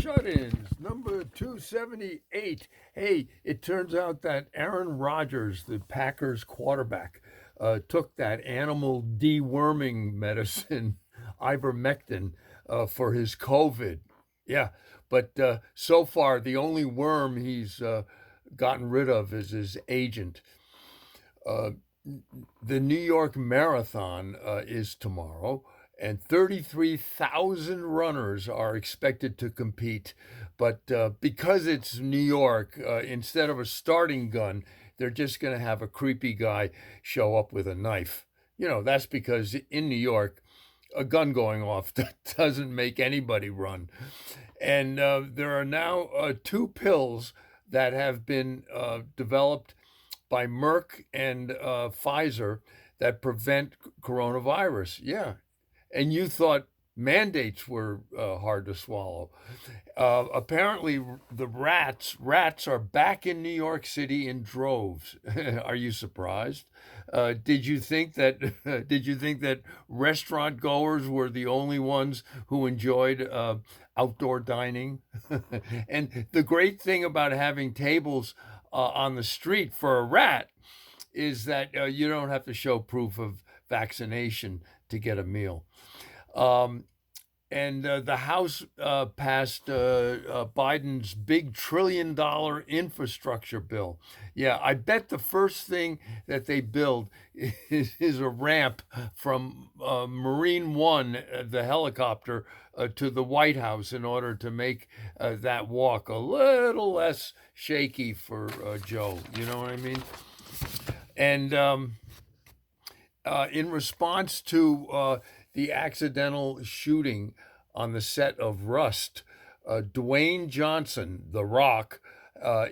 Shut-Ins, number 278. Hey, it turns out that Aaron Rodgers, the Packers quarterback, took that animal deworming medicine, ivermectin, for his COVID. Yeah, but so far, the only worm he's gotten rid of is his agent. Uh, the New York Marathon is tomorrow, and 33,000 runners are expected to compete. But because it's New York, instead of a starting gun, they're just going to have a creepy guy show up with a knife. That's because in New York, a gun going off doesn't make anybody run. And there are now two pills that have been developed by Merck and Pfizer that prevent coronavirus. Yeah. And you thought mandates were hard to swallow. Apparently, the rats are back in New York City in droves. Are you surprised? Did you think that did you think that restaurant goers were the only ones who enjoyed outdoor dining? And the great thing about having tables on the street for a rat is that you don't have to show proof of vaccination to get a meal. Um, and the House passed Biden's big $1 trillion infrastructure bill. Yeah, I bet the first thing that they build is a ramp from Marine One, the helicopter, to the White House in order to make that walk a little less shaky for Joe. You know what I mean? And in response to the accidental shooting on the set of Rust, Dwayne Johnson, The Rock,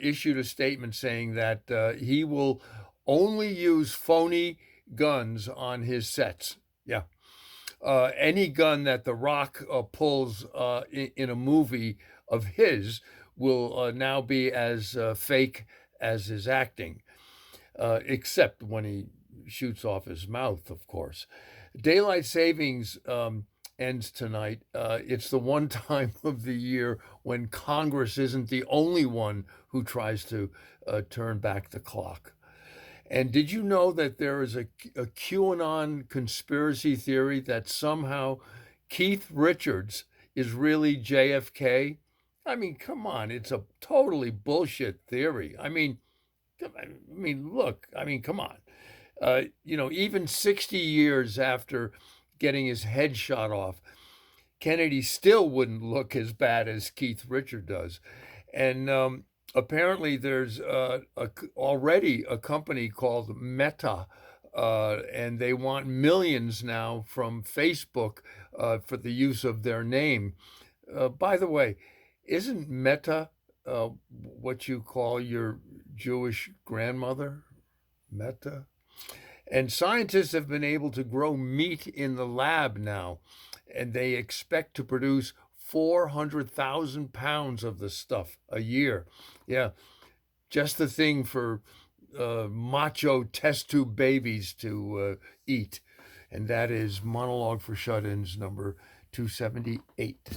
issued a statement saying that he will only use phony guns on his sets. Yeah. Any gun that The Rock pulls in a movie of his will now be as fake as his acting, except when he shoots off his mouth, of course. Daylight savings ends tonight. It's the one time of the year when Congress isn't the only one who tries to turn back the clock. And did you know that there is a QAnon conspiracy theory that somehow Keith Richards is really JFK? I mean, come on, it's a totally bullshit theory. Look, come on. Even 60 years after getting his head shot off, Kennedy still wouldn't look as bad as Keith Richards does. And apparently there's already a company called Meta, and they want millions now from Facebook for the use of their name. By the way, isn't Meta what you call your Jewish grandmother? Meta? And scientists have been able to grow meat in the lab now, and they expect to produce 400,000 pounds of the stuff a year. Yeah, just the thing for macho test tube babies to eat. And that is Monologue for Shut-Ins number 278.